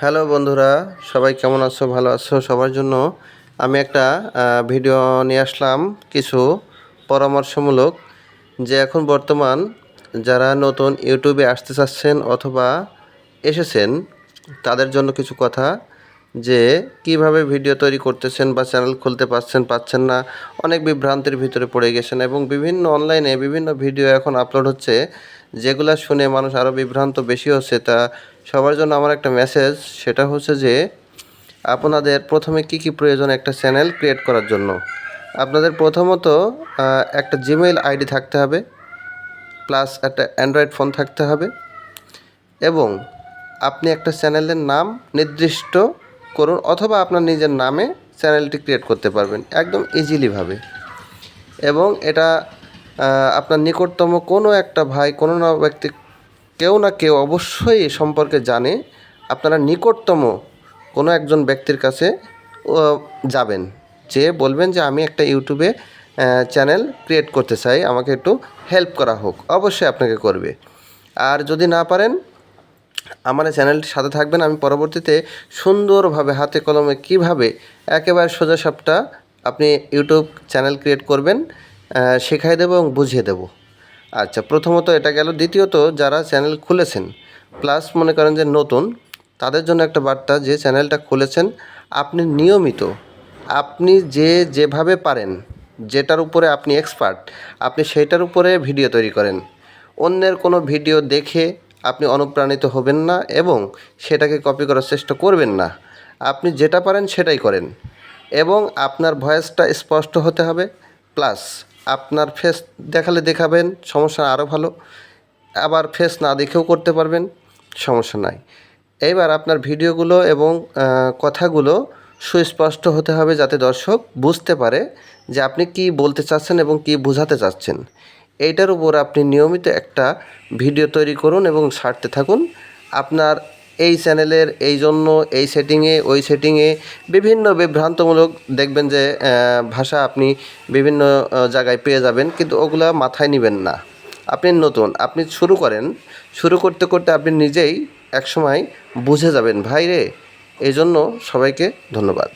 Hello বন্ধুরা, সবাই কেমন আছো? ভালো আছো? সবার জন্য আমি একটা ভিডিও নিয়ে আসলাম, কিছু পরামর্শমূলক। যে এখন বর্তমান যারা নতুন ইউটিউবে আসতে চাচ্ছেন অথবা এসেছেন, তাদের জন্য কিছু কথা। যে কিভাবে ভিডিও তৈরি করতেছেন বা চ্যানেল খুলতে পারছেন না, অনেক বিভ্রান্তির ভিতরে পড়ে গেছেন এবং বিভিন্ন অনলাইনে বিভিন্ন ভিডিও এখন আপলোড হচ্ছে, যেগুলো শুনে মানুষ আরও বিভ্রান্ত বেশি হচ্ছে। তা সবার জন্য আমার একটা মেসেজ, সেটা হচ্ছে যে আপনাদের প্রথমে কি প্রয়োজন একটা চ্যানেল ক্রিয়েট করার জন্য। আপনাদের প্রথমত একটা জিমেইল আইডি থাকতে হবে, প্লাস একটা অ্যান্ড্রয়েড ফোন থাকতে হবে, এবং আপনি একটা চ্যানেলের নাম নির্দিষ্ট করুন অথবা আপনার নিজের নামে চ্যানেলটি ক্রিয়েট করতে পারবেন একদম ইজিলিভাবে। এবং এটা আপনার নিকটতম কোনো একটা ভাই, কোনো না ব্যক্তি, কেউ না কেউ অবশ্যই এ সম্পর্কে জানে। আপনারা নিকটতম কোনো একজন ব্যক্তির কাছে যাবেন, যে বলবেন যে আমি একটা ইউটিউবে চ্যানেল ক্রিয়েট করতে চাই, আমাকে একটু হেল্প করা হোক। অবশ্যই আপনাকে করবে। আর যদি না পারেন, আমার এই চ্যানেলটির সাথে থাকবেন। আমি পরবর্তীতে সুন্দরভাবে হাতে কলমে কিভাবে একেবারে সোজাসাপটা আপনি ইউটিউব চ্যানেল ক্রিয়েট করবেন শেখাই দেবো এবং বুঝিয়ে দেবো। আচ্ছা, প্রথমত এটা গেল। দ্বিতীয়ত, যারা চ্যানেল খুলেছেন প্লাস মনে করেন যে নতুন, তাদের জন্য একটা বার্তা, যে চ্যানেলটা খুলেছেন আপনি নিয়মিত, আপনি যেভাবে পারেন, যেটার উপরে আপনি এক্সপার্ট, আপনি সেইটার উপরে ভিডিও তৈরি করেন। অন্যের কোনো ভিডিও দেখে আপনি অনুপ্রাণিত হবেন না এবং সেটাকে কপি করার চেষ্টা করবেন না। আপনি যেটা পারেন সেটাই করেন এবং আপনার ভয়েসটা স্পষ্ট হতে হবে। প্লাস আপনার ফেস দেখালে দেখাবেন, সমস্যা আরও ভালো। আবার ফেস না দেখেও করতে পারবেন, সমস্যা নাই। এইবার আপনার ভিডিওগুলো এবং কথাগুলো সুস্পষ্ট হতে হবে, যাতে দর্শক বুঝতে পারে যে আপনি কী বলতে চাচ্ছেন এবং কী বোঝাতে চাচ্ছেন। এইটার উপর আপনি নিয়মিত একটা ভিডিও তৈরি করুন এবং ছাড়তে থাকুন। আপনার এই চ্যানেলের এই জন্য এই সেটিংয়ে ওই সেটিংয়ে বিভিন্ন বিভ্রান্তমূলক দেখবেন যে ভাষা আপনি বিভিন্ন জায়গায় পেয়ে যাবেন, কিন্তু ওগুলা মাথায় নেবেন না। আপনি নতুন, আপনি শুরু করেন, শুরু করতে করতে আপনি নিজেই একসময় বুঝে যাবেন ভাই রে। এই জন্য সবাইকে ধন্যবাদ।